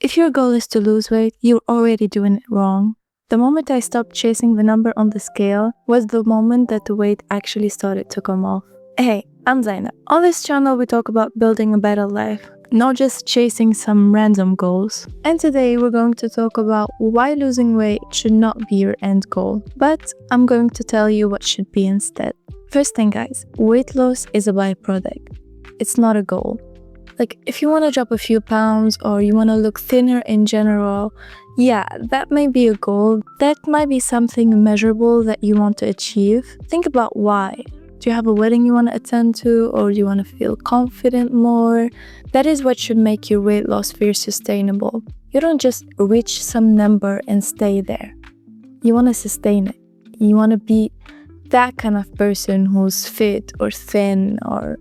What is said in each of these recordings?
If your goal is to lose weight, you're already doing it wrong. The moment I stopped chasing the number on the scale was the moment that the weight actually started to come off. Hey, I'm Zaina. On this channel, we talk about building a better life, not just chasing some random goals. And today we're going to talk about why losing weight should not be your end goal, but I'm going to tell you what should be instead. First thing guys, weight loss is a byproduct. It's not a goal. Like, if you want to drop a few pounds or you want to look thinner in general, yeah, that may be a goal. That might be something measurable that you want to achieve. Think about why. Do you have a wedding you want to attend to, or do you want to feel confident more? That is what should make your weight loss feel sustainable. You don't just reach some number and stay there. You want to sustain it. You want to be that kind of person who's fit or thin or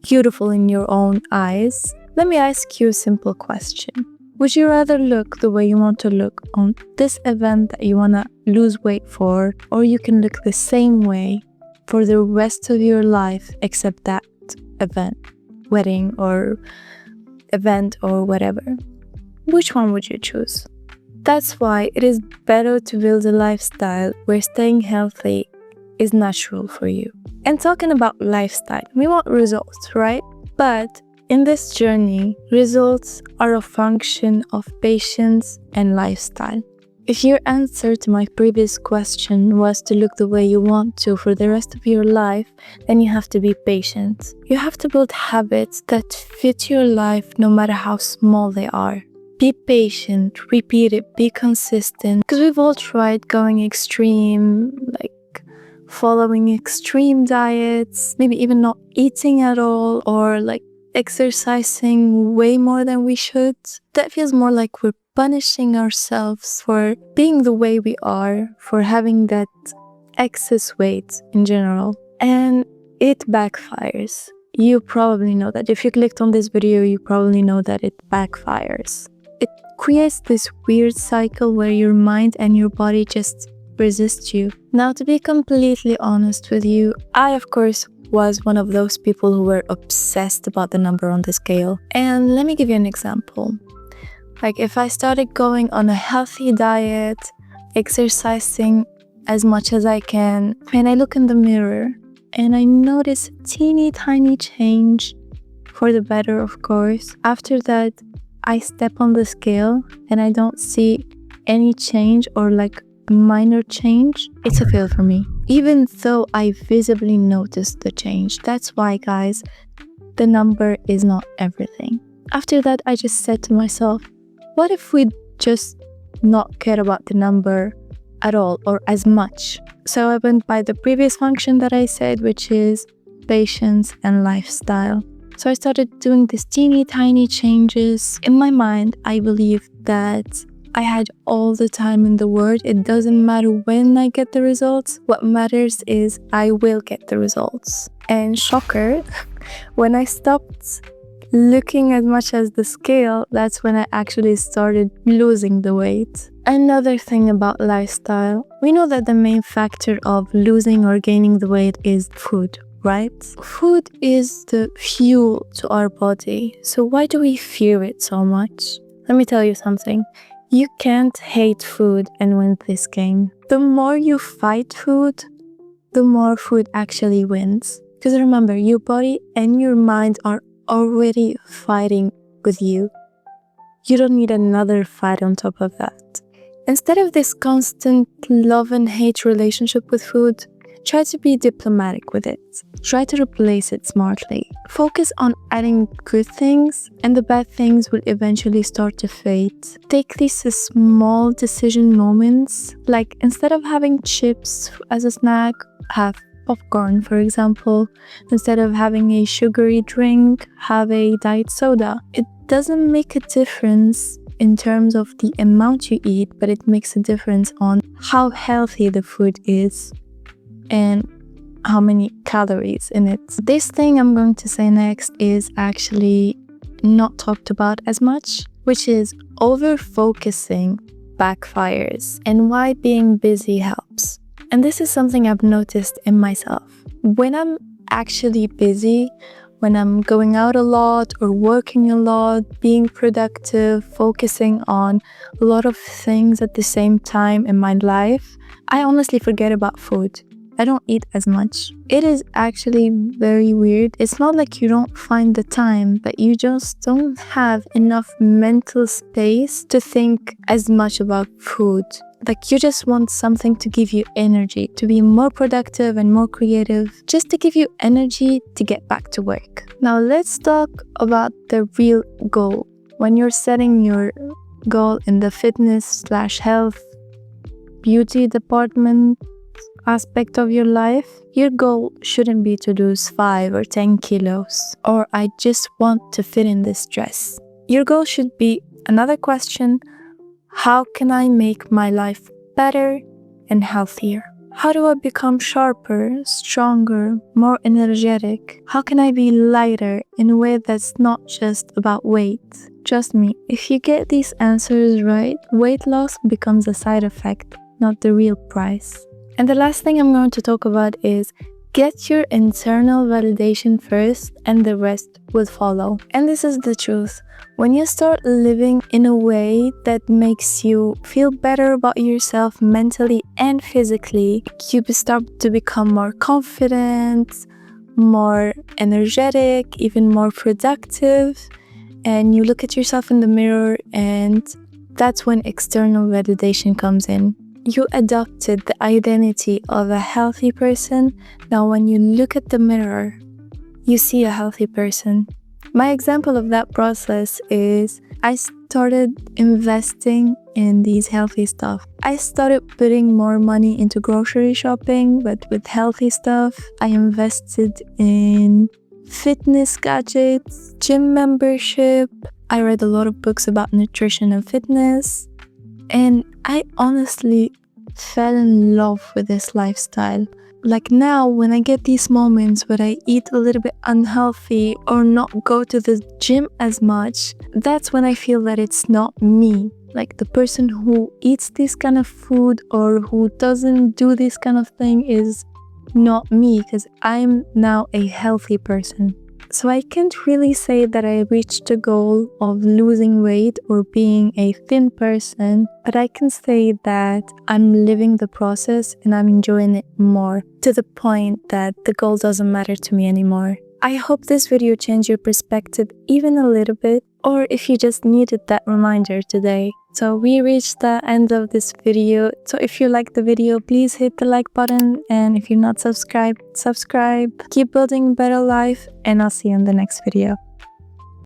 beautiful in your own eyes. Let me ask you a simple question. Would you rather look the way you want to look on this event that you want to lose weight for, or you can look the same way for the rest of your life except that event, wedding or event or whatever? Which one would you choose? That's why it is better to build a lifestyle where staying healthy is natural for you. And talking about lifestyle, we want results, right? But in this journey, results are a function of patience and lifestyle. If your answer to my previous question was to look the way you want to for the rest of your life, then you have to be patient. You have to build habits that fit your life no matter how small they are. Be patient, repeat it, be consistent. Because we've all tried going extreme, like following extreme diets, maybe even not eating at all, or like exercising way more than we should. That feels more like we're punishing ourselves for being the way we are, for having that excess weight in general. And it backfires. You probably know that. If you clicked on this video, you probably know that it backfires. It creates this weird cycle where your mind and your body just resist you. Now, to be completely honest with you, I of course was one of those people who were obsessed about the number on the scale. And let me give you an example. Like, if I started going on a healthy diet, exercising as much as I can, and I look in the mirror and I notice a teeny tiny change for the better, of course. After that, I step on the scale and I don't see any change or like minor change, it's a fail for me, even though I visibly noticed the change. That's why, guys, the number is not everything. After that, I just said to myself, what if we just not care about the number at all or as much? So I went by the previous function that I said, which is patience and lifestyle. So I started doing these teeny tiny changes. In my mind, I believe that I had all the time in the world. It doesn't matter when I get the results. What matters is I will get the results. And shocker, when I stopped looking as much as the scale, that's when I actually started losing the weight. Another thing about lifestyle, we know that the main factor of losing or gaining the weight is food, right? Food is the fuel to our body. So why do we fear it so much? Let me tell you something. You can't hate food and win this game. The more you fight food, the more food actually wins. Because remember, your body and your mind are already fighting with you. You don't need another fight on top of that. Instead of this constant love and hate relationship with food, try to be diplomatic with it. Try to replace it smartly. Focus on adding good things, and the bad things will eventually start to fade. Take these small decision moments, like instead of having chips as a snack, have popcorn, for example. Instead of having a sugary drink, have a diet soda. It doesn't make a difference in terms of the amount you eat, but it makes a difference on how healthy the food is and how many calories in it. This thing I'm going to say next is actually not talked about as much, which is over-focusing backfires and why being busy helps. And this is something I've noticed in myself. When I'm actually busy, when I'm going out a lot or working a lot, being productive, focusing on a lot of things at the same time in my life, I honestly forget about food. I don't eat as much. It is actually very weird. It's not like you don't find the time, but you just don't have enough mental space to think as much about food. Like you just want something to give you energy, to be more productive and more creative, just to give you energy to get back to work. Now let's talk about the real goal. When you're setting your goal in the fitness/health, beauty department aspect of your life, your goal shouldn't be to lose 5 or 10 kilos, or I just want to fit in this dress. Your goal should be another question: how can I make my life better and healthier? How do I become sharper, stronger, more energetic? How can I be lighter in a way that's not just about weight? Trust me, if you get these answers right, weight loss becomes a side effect, not the real price. And the last thing I'm going to talk about is get your internal validation first and the rest will follow. And this is the truth. When you start living in a way that makes you feel better about yourself mentally and physically, you start to become more confident, more energetic, even more productive, and you look at yourself in the mirror, and that's when external validation comes in. You adopted the identity of a healthy person. Now when you look at the mirror, you see a healthy person. My example of that process is I started investing in these healthy stuff. I started putting more money into grocery shopping, but with healthy stuff. I invested in fitness gadgets, gym membership. I read a lot of books about nutrition and fitness. And I honestly fell in love with this lifestyle. Like now, when I get these moments where I eat a little bit unhealthy or not go to the gym as much, that's when I feel that it's not me. Like the person who eats this kind of food or who doesn't do this kind of thing is not me, because I'm now a healthy person. So I can't really say that I reached the goal of losing weight or being a thin person, but I can say that I'm living the process and I'm enjoying it more, to the point that the goal doesn't matter to me anymore. I hope this video changed your perspective even a little bit, or if you just needed that reminder today. So we reached the end of this video. So if you liked the video, please hit the like button. And if you're not subscribed, subscribe. Keep building a better life, and I'll see you in the next video.